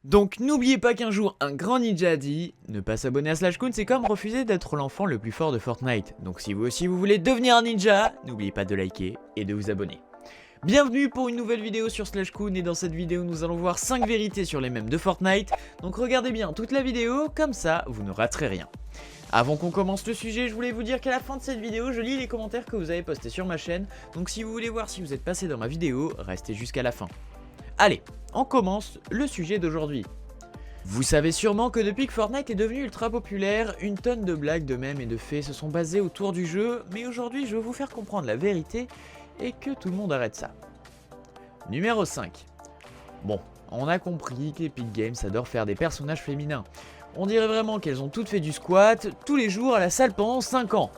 Donc n'oubliez pas qu'un jour un grand ninja a dit ne pas s'abonner à Slashcoon c'est comme refuser d'être l'enfant le plus fort de Fortnite. Donc si vous aussi vous voulez devenir un ninja, n'oubliez pas de liker et de vous abonner. Bienvenue pour une nouvelle vidéo sur Slashcoon et dans cette vidéo nous allons voir 5 vérités sur les mèmes de Fortnite. Donc regardez bien toute la vidéo, comme ça vous ne raterez rien. Avant qu'on commence le sujet, je voulais vous dire qu'à la fin de cette vidéo, je lis les commentaires que vous avez postés sur ma chaîne. Donc si vous voulez voir si vous êtes passé dans ma vidéo, restez jusqu'à la fin. Allez, on commence le sujet d'aujourd'hui. Vous savez sûrement que depuis que Fortnite est devenu ultra populaire, une tonne de blagues, de mèmes et de faits se sont basés autour du jeu, mais aujourd'hui je vais vous faire comprendre la vérité et que tout le monde arrête ça. Numéro 5. Bon, on a compris qu'Epic Games adore faire des personnages féminins. On dirait vraiment qu'elles ont toutes fait du squat tous les jours à la salle pendant 5 ans.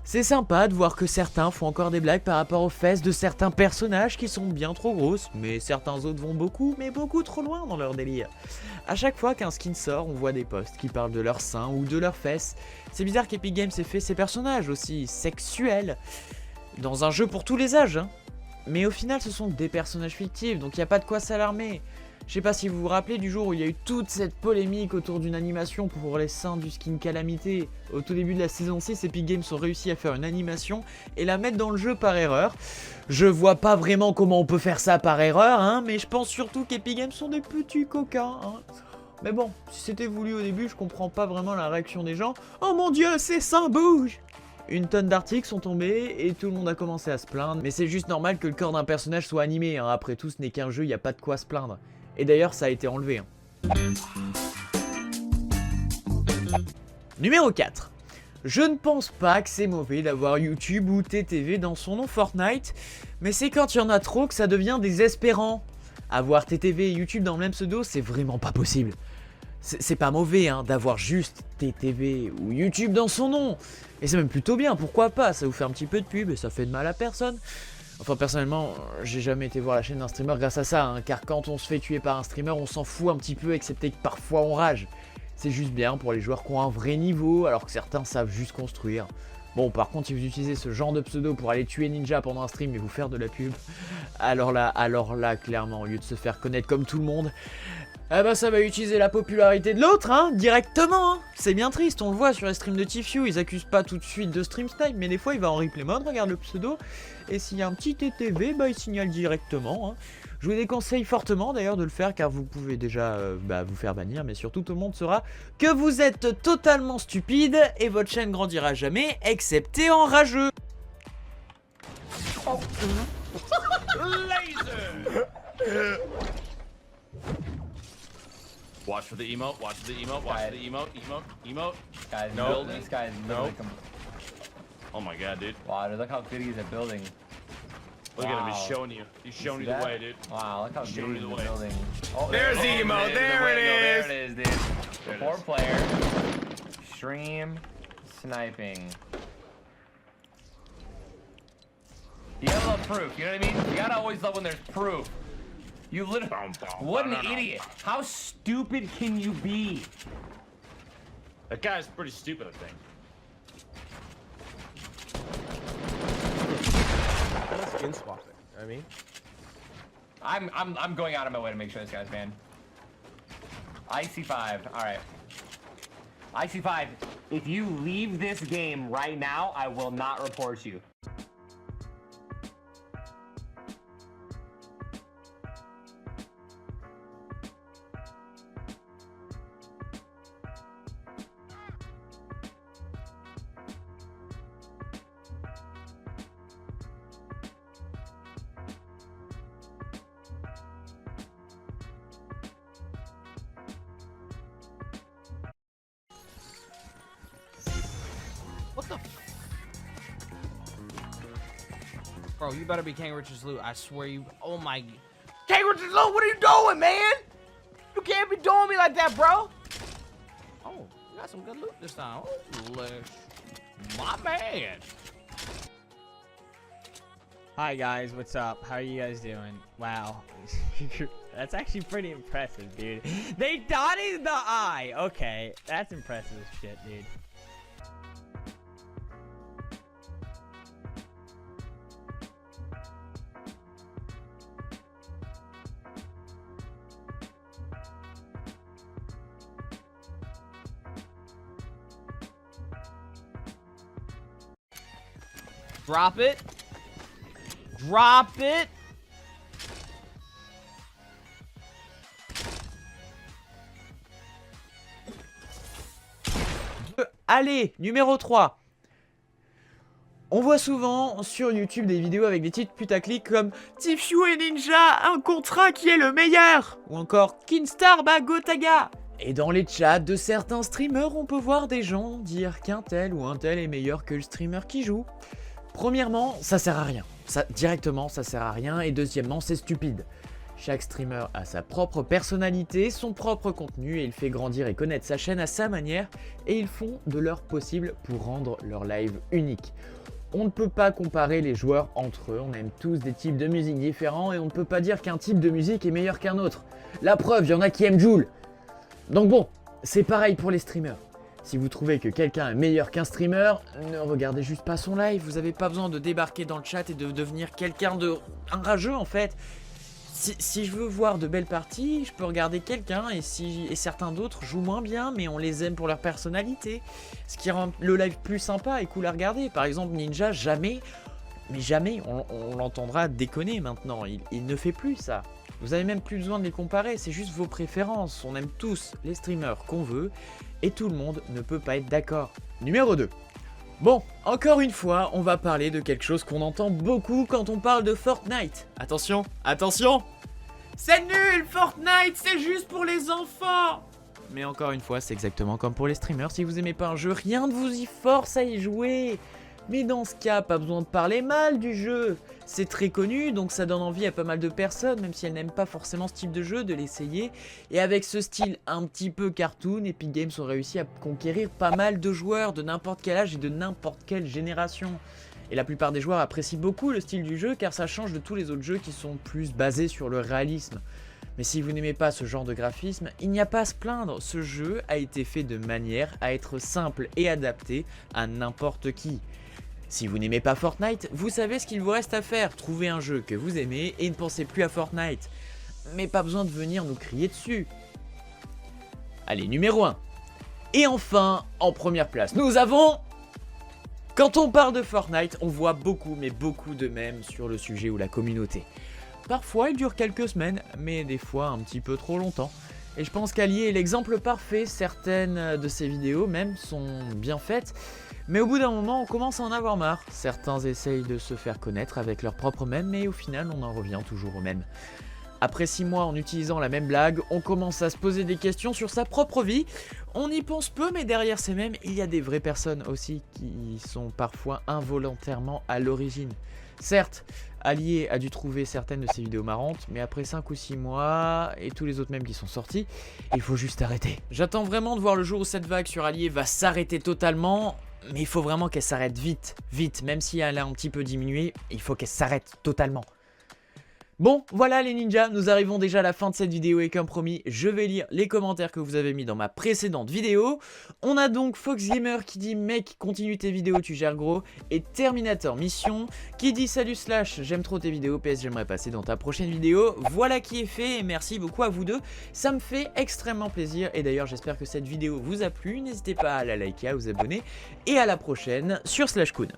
C'est sympa de voir que certains font encore des blagues par rapport aux fesses de certains personnages qui sont bien trop grosses, mais certains autres vont beaucoup, mais beaucoup trop loin dans leur délire. A chaque fois qu'un skin sort, on voit des posts qui parlent de leurs seins ou de leurs fesses. C'est bizarre qu'Epic Games ait fait ces personnages aussi sexuels dans un jeu pour tous les âges, hein. Mais au final, ce sont des personnages fictifs, donc il n'y a pas de quoi s'alarmer. Je sais pas si vous vous rappelez du jour où il y a eu toute cette polémique autour d'une animation pour les seins du skin Calamité. Au tout début de la saison 6, Epic Games ont réussi à faire une animation et la mettre dans le jeu par erreur. Je vois pas vraiment comment on peut faire ça par erreur, hein, mais je pense surtout qu'Epic Games sont des petits coquins, hein. Mais bon, si c'était voulu au début, je comprends pas vraiment la réaction des gens. Oh mon dieu, ces seins bougent! Une tonne d'articles sont tombés et tout le monde a commencé à se plaindre. Mais c'est juste normal que le corps d'un personnage soit animé, hein. Après tout, ce n'est qu'un jeu, il n'y a pas de quoi se plaindre. Et d'ailleurs, ça a été enlevé, hein. Numéro 4. Je ne pense pas que c'est mauvais d'avoir YouTube ou TTV dans son nom Fortnite, mais c'est quand il y en a trop que ça devient désespérant. Avoir TTV et YouTube dans le même pseudo, c'est vraiment pas possible. C'est pas mauvais hein, d'avoir juste TTV ou YouTube dans son nom. Et c'est même plutôt bien, pourquoi pas, ça vous fait un petit peu de pub et ça fait de mal à personne. Enfin personnellement, j'ai jamais été voir la chaîne d'un streamer grâce à ça, hein, car quand on se fait tuer par un streamer, on s'en fout un petit peu, excepté que parfois on rage. C'est juste bien pour les joueurs qui ont un vrai niveau, alors que certains savent juste construire. Bon, par contre, si vous utilisez ce genre de pseudo pour aller tuer Ninja pendant un stream et vous faire de la pub, alors là, clairement, au lieu de se faire connaître comme tout le monde, eh ben ça va utiliser la popularité de l'autre, hein, directement, hein. C'est bien triste, on le voit sur les streams de Tfue, ils accusent pas tout de suite de stream snipe, mais des fois il va en replay mode, regarde le pseudo, et s'il y a un petit TTV, bah il signale directement, hein. Je vous déconseille fortement d'ailleurs de le faire car vous pouvez déjà vous faire bannir, mais surtout tout le monde saura que vous êtes totalement stupide et votre chaîne grandira jamais, excepté en rageux. Oh. Laser! Watch for the emote, watch for the emote, watch for the emote, emote. Guys, No. this guy is No. literally Oh my god, dude. wow, dude, look how good he is at building. Look at him, he's Wow. showing you. He's showing you See the that? way, dude. Wow, look how He's good showing he is you the at way. building. Oh, There's the emote, there it is. There it is, dude. The There it four is. player stream sniping. You gotta love proof, you know what I mean? You gotta always love when there's proof. You literally, what an idiot. How stupid can you be? That guy's pretty stupid, I think. Skin swapping. You know what I mean, I'm going out of my way to make sure this guy's banned. IC5, alright. IC5, if you leave this game right now, I will not report you. what the? Bro, you better be King Richard's loot. I swear you. Oh my. King Richard's loot. What are you doing, man? You can't be doing me like that, bro. Oh, you got some good loot this time. Oh, my man. Hi guys, what's up? How are you guys doing? Wow. That's actually pretty impressive, dude. They dotted the eye. Okay, that's impressive as shit, dude. Drop it. Drop it. Allez, numéro 3. On voit souvent sur YouTube des vidéos avec des titres putaclic comme Tfue et Ninja, un contrat qui est le meilleur, ou encore Kinstar bat Gotaga. Et dans les chats de certains streamers, on peut voir des gens dire qu'un tel ou un tel est meilleur que le streamer qui joue. Premièrement, ça sert à rien. Directement, ça sert à rien. Et deuxièmement, c'est stupide. Chaque streamer a sa propre personnalité, son propre contenu, et il fait grandir et connaître sa chaîne à sa manière, et ils font de leur possible pour rendre leur live unique. On ne peut pas comparer les joueurs entre eux, on aime tous des types de musique différents, et on ne peut pas dire qu'un type de musique est meilleur qu'un autre. La preuve, il y en a qui aiment Jul. Donc bon, c'est pareil pour les streamers. Si vous trouvez que quelqu'un est meilleur qu'un streamer, ne regardez juste pas son live, vous n'avez pas besoin de débarquer dans le chat et de devenir quelqu'un de rageux en fait. Si je veux voir de belles parties, je peux regarder quelqu'un et certains d'autres jouent moins bien, mais on les aime pour leur personnalité. Ce qui rend le live plus sympa et cool à regarder. Par exemple, Ninja, jamais, mais jamais, on l'entendra déconner maintenant. Il ne fait plus ça. Vous avez même plus besoin de les comparer, c'est juste vos préférences. On aime tous les streamers qu'on veut et tout le monde ne peut pas être d'accord. Numéro 2. Bon, encore une fois, on va parler de quelque chose qu'on entend beaucoup quand on parle de Fortnite. Attention, attention! C'est nul, Fortnite, c'est juste pour les enfants! Mais encore une fois, c'est exactement comme pour les streamers. Si vous aimez pas un jeu, rien ne vous y force à y jouer. Mais dans ce cas, pas besoin de parler mal du jeu. C'est très connu, donc ça donne envie à pas mal de personnes, même si elles n'aiment pas forcément ce type de jeu, de l'essayer. Et avec ce style un petit peu cartoon, Epic Games ont réussi à conquérir pas mal de joueurs de n'importe quel âge et de n'importe quelle génération. Et la plupart des joueurs apprécient beaucoup le style du jeu, car ça change de tous les autres jeux qui sont plus basés sur le réalisme. Mais si vous n'aimez pas ce genre de graphisme, il n'y a pas à se plaindre, ce jeu a été fait de manière à être simple et adapté à n'importe qui. Si vous n'aimez pas Fortnite, vous savez ce qu'il vous reste à faire, trouver un jeu que vous aimez et ne pensez plus à Fortnite. Mais pas besoin de venir nous crier dessus. Allez, numéro 1. Et enfin, en première place, nous avons... Quand on parle de Fortnite, on voit beaucoup, mais beaucoup de mèmes sur le sujet ou la communauté. Parfois, il dure quelques semaines, mais des fois un petit peu trop longtemps. Et je pense qu'Allier est l'exemple parfait, certaines de ces vidéos même sont bien faites, mais au bout d'un moment on commence à en avoir marre. Certains essayent de se faire connaître avec leurs propres mèmes, mais au final on en revient toujours au même. Après 6 mois en utilisant la même blague, on commence à se poser des questions sur sa propre vie. On y pense peu, mais derrière ces mèmes, il y a des vraies personnes aussi qui sont parfois involontairement à l'origine. Certes, Allier a dû trouver certaines de ses vidéos marrantes, mais après 5 ou 6 mois, et tous les autres mèmes qui sont sortis, il faut juste arrêter. J'attends vraiment de voir le jour où cette vague sur Allier va s'arrêter totalement, mais il faut vraiment qu'elle s'arrête vite, vite, même si elle a un petit peu diminué, il faut qu'elle s'arrête totalement. Bon, voilà les ninjas, nous arrivons déjà à la fin de cette vidéo et comme promis, je vais lire les commentaires que vous avez mis dans ma précédente vidéo. On a donc Fox Gamer qui dit « Mec, continue tes vidéos, tu gères gros » et Terminator Mission qui dit « Salut Slash, j'aime trop tes vidéos, PS j'aimerais passer dans ta prochaine vidéo ». Voilà qui est fait et merci beaucoup à vous deux, ça me fait extrêmement plaisir et d'ailleurs j'espère que cette vidéo vous a plu, n'hésitez pas à la liker, à vous abonner et à la prochaine sur SlashKoon.